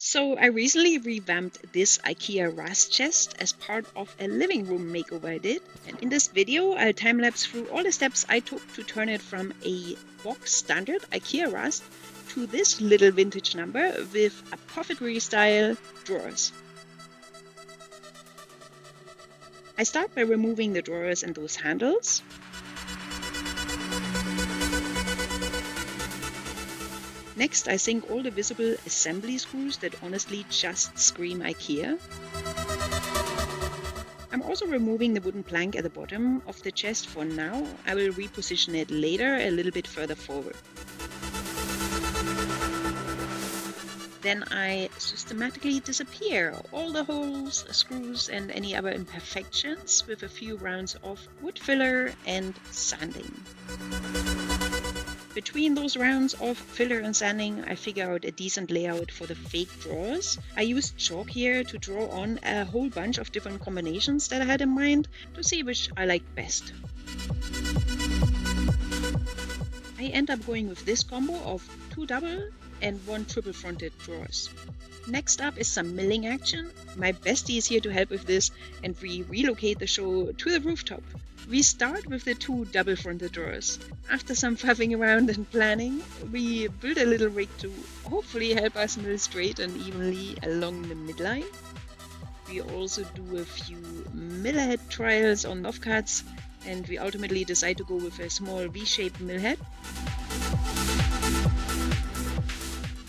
So I recently revamped this IKEA RAST chest as part of a living room makeover I did. And in this video, I'll time-lapse through all the steps I took to turn it from a box standard IKEA RAST to this little vintage number with apothecary-style drawers. I start by removing the drawers and those handles. Next, I sink all the visible assembly screws that honestly just scream IKEA. I'm also removing the wooden plank at the bottom of the chest for now. I will reposition it later a little bit further forward. Then I systematically disappear all the holes, screws and any other imperfections with a few rounds of wood filler and sanding. Between those rounds of filler and sanding, I figure out a decent layout for the fake drawers. I used chalk here to draw on a whole bunch of different combinations that I had in mind to see which I liked best. I end up going with this combo of 2 double and 1 triple fronted drawers. Next up is some milling action. My bestie is here to help with this and we relocate the show to the rooftop. We start with the 2 double fronted drawers. After some faffing around and planning, we build a little rig to hopefully help us mill straight and evenly along the midline. We also do a few mill head trials on offcuts and we ultimately decide to go with a small V-shaped mill head.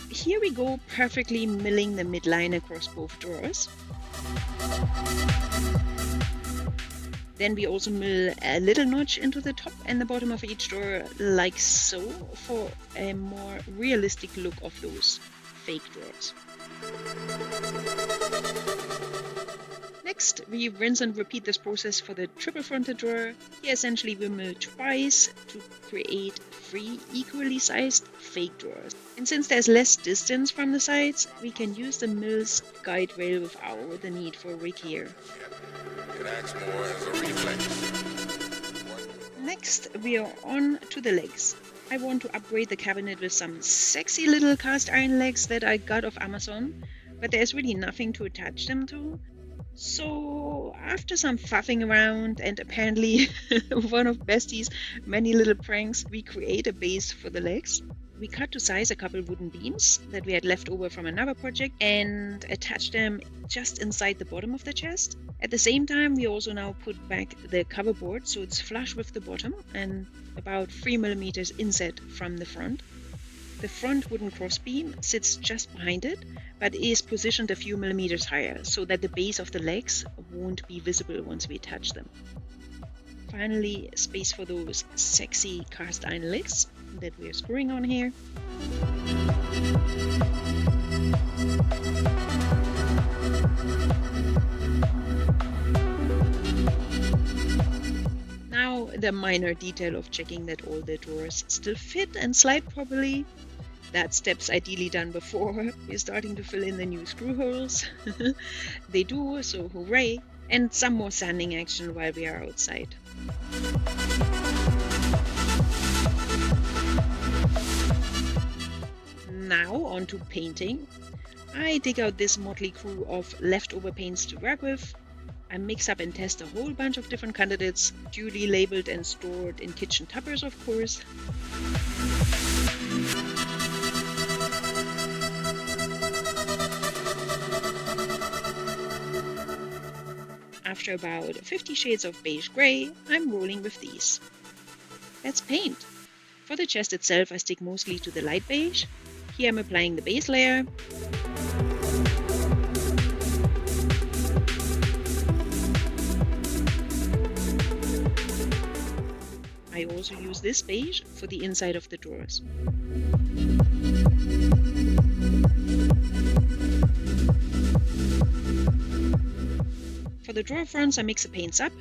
Here we go, perfectly milling the midline across both drawers. Then we also mill a little notch into the top and the bottom of each drawer, like so, for a more realistic look of those fake drawers. Next, we rinse and repeat this process for the triple fronted drawer. Here essentially we mill twice to create 3 equally sized fake drawers. And since there's less distance from the sides, we can use the mill's guide rail without the need for a rig here. Next, we are on to the legs. I want to upgrade the cabinet with some sexy little cast iron legs that I got off Amazon, but there's really nothing to attach them to. So after some faffing around and apparently one of Bestie's many little pranks, we create a base for the legs. We cut to size a couple wooden beams that we had left over from another project and attach them just inside the bottom of the chest. At the same time, we also now put back the cover board so it's flush with the bottom and about 3 millimeters inset from the front. The front wooden crossbeam sits just behind it, but is positioned a few millimeters higher so that the base of the legs won't be visible once we attach them. Finally, space for those sexy cast iron legs that we are screwing on here. Now the minor detail of checking that all the drawers still fit and slide properly. That step's ideally done before we're starting to fill in the new screw holes. They do, so hooray! And some more sanding action while we are outside. Now on to painting. I dig out this motley crew of leftover paints to work with. I mix up and test a whole bunch of different candidates, duly labeled and stored in kitchen tuppers, of course. After about 50 shades of beige grey, I'm rolling with these. Let's paint. For the chest itself, I stick mostly to the light beige. Here I'm applying the base layer. I also use this beige for the inside of the drawers. For the drawer fronts, I mix the paints up.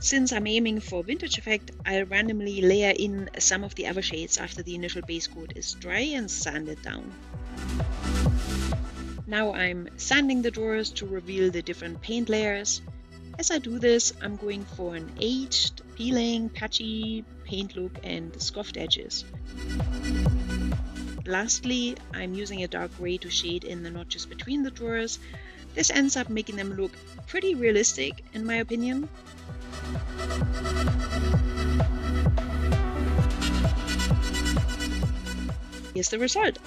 Since I'm aiming for vintage effect, I'll randomly layer in some of the other shades after the initial base coat is dry and sand it down. Now I'm sanding the drawers to reveal the different paint layers. As I do this, I'm going for an aged, peeling, patchy paint look and scuffed edges. Lastly, I'm using a dark gray to shade in the notches between the drawers. This ends up making them look pretty realistic, in my opinion. Here's the result.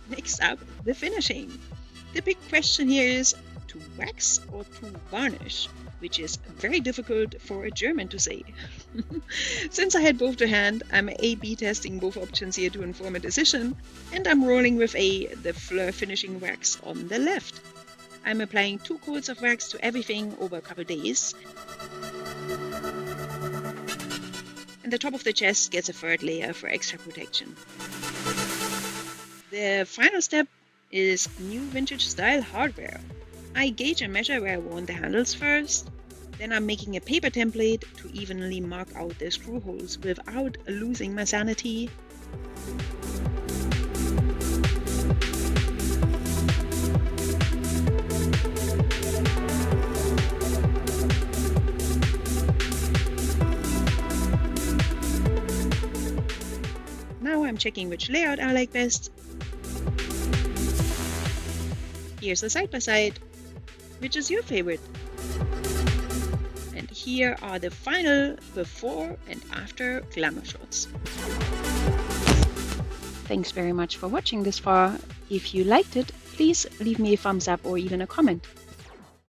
Next up, the finishing. The big question here is to wax or to varnish, which is very difficult for a German to say. Since I had both to hand, I'm A/B testing both options here to inform a decision, and I'm rolling with the Fleur finishing wax on the left. I'm applying 2 coats of wax to everything over a couple days. And the top of the chest gets a 3rd layer for extra protection. The final step is new vintage style hardware. I gauge and measure where I want the handles first. Then I'm making a paper template to evenly mark out the screw holes without losing my sanity. Now I'm checking which layout I like best. Here's the side-by-side. Which is your favorite? And here are the final before and after glamour shots. Thanks very much for watching this far. If you liked it, please leave me a thumbs up or even a comment.